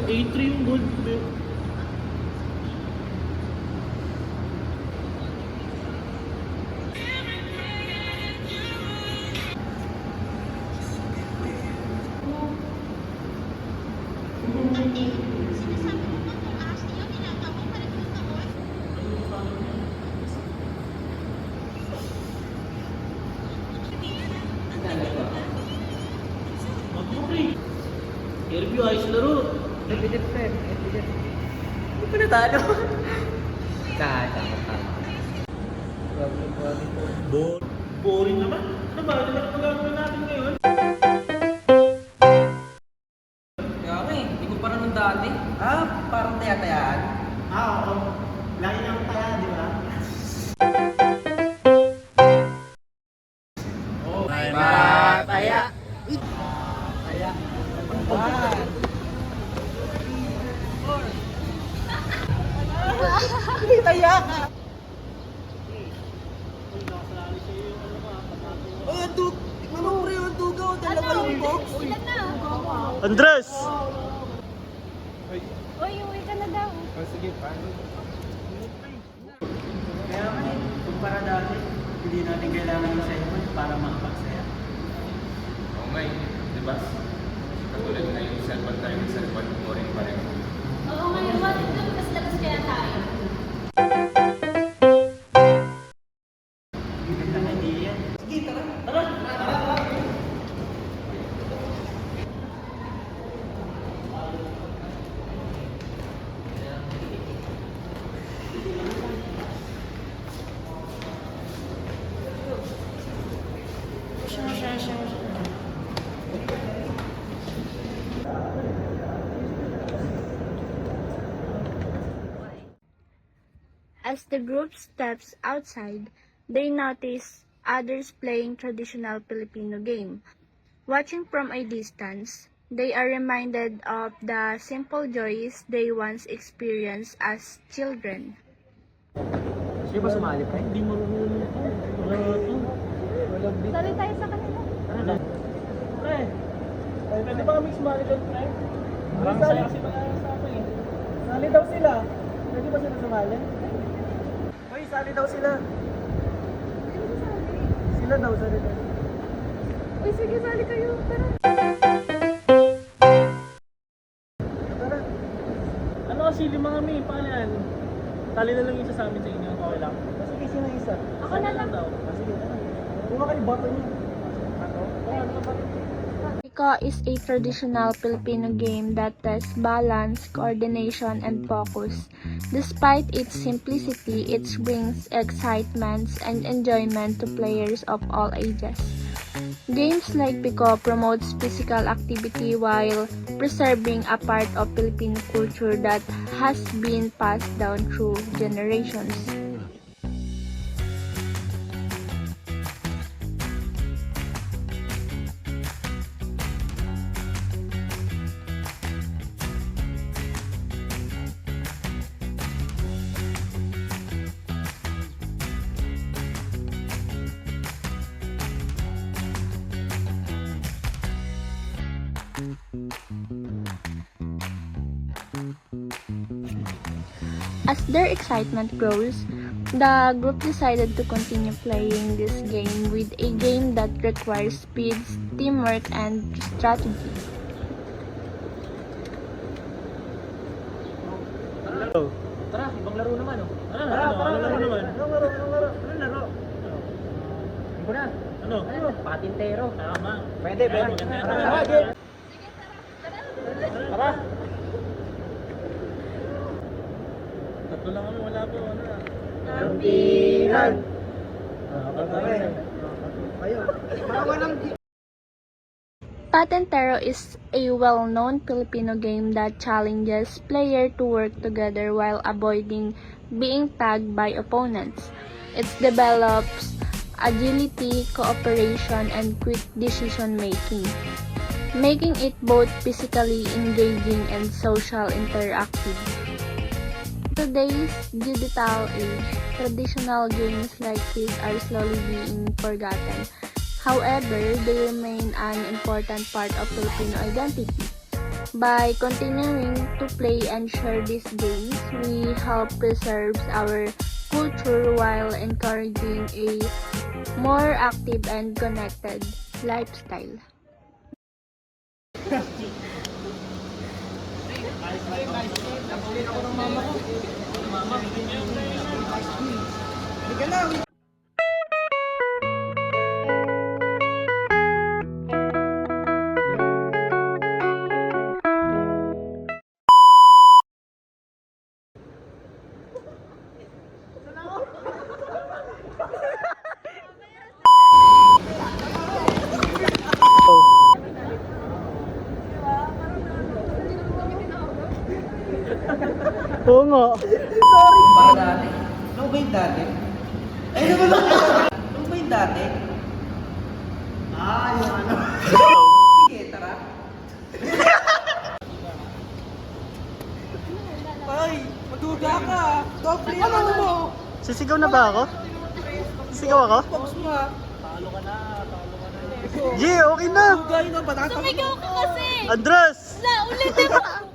A3 yung gold. Airview, ayos laro. Evident pa eh. Evident. Hindi pa natalo. Kaya. Boring naman. Ano ba? Ano ba magagawin natin ngayon? Kaya nga eh. Hindi ko pa naman dati. Parang taya-tayaan. Oo. Lagi nang taya, di ba? Oh, Mataya. Taya. Hindi taya ka. Ay, ang dug. Tignan mo pre, ang dugaw. Dalawa yung box. Ilan na? Andres! Uy, uwi ka na daw. Sige, paano? Kaya kumpara dati, hindi natin kailangan ng cellphone para makapagsaya. Oo nga eh, di ba? Katulad na yung cellphone mo rin pa rin. Oo, ngayon, labas-labas kaya tayo. Ganda na hindi yan. Sige, tara. As the group steps outside, they notice others playing traditional Filipino game. Watching from a distance, they are reminded of the simple joys they once experienced as children. Sige ba sumali pa? Hindi marunong ito. Wala ito. Sali tayo sa kanila. Pre, pwede ba kami sumali doon, pre? Parang saya kasi mga sa akin eh. Sali daw sila. Pwede ba sila sumali? Hoy, sali daw sila. Sila daw, sali daw. Uy, sige, sali kayo. Tara. Tara. Ano kasi lima kami, paano yan? Tali na lang isa sa amin sa inyo, okay lang. Sige, sino isa? Ako na lang. daw. Sige, tara. Kuha kayo bato niyo. Pico is a traditional Filipino game that tests balance, coordination, and focus. Despite its simplicity, it brings excitement and enjoyment to players of all ages. Games like Pico promotes physical activity while preserving a part of Filipino culture that has been passed down through generations. As their excitement grows, the group decided to continue playing this game with a game that requires speed, teamwork, and strategy. Tara, ibang laro naman oh. Ano laro naman? Anong laro? Hindi ko na. Ano? Patintero. Tama. Pwede. Maganda yan. Tara, game. Tara. Tatlo lang kami, wala pa. Ano na? Kampihan. Patentero is a well-known Filipino game that challenges players to work together while avoiding being tagged by opponents. It develops agility, cooperation, and quick decision-making, making it both physically engaging and social interactive. In today's digital age, traditional games like this are slowly being forgotten. However, they remain an important part of Filipino identity. By continuing to play and share these games, we help preserve our culture while encouraging a more active and connected lifestyle. Oo nga. Para dati. Ano ba yung dati? Ay, ano ba? Ano ba yung dati? Yung ano. Sige, tara. Ay, magduda ka. Doble yung ano mo. Sisigaw na ba ako? Sisigaw ako? Pops mo ha. G, okay na. Dugay na ba? Sumigaw ka kasi! Andres! Na, ulitin mo!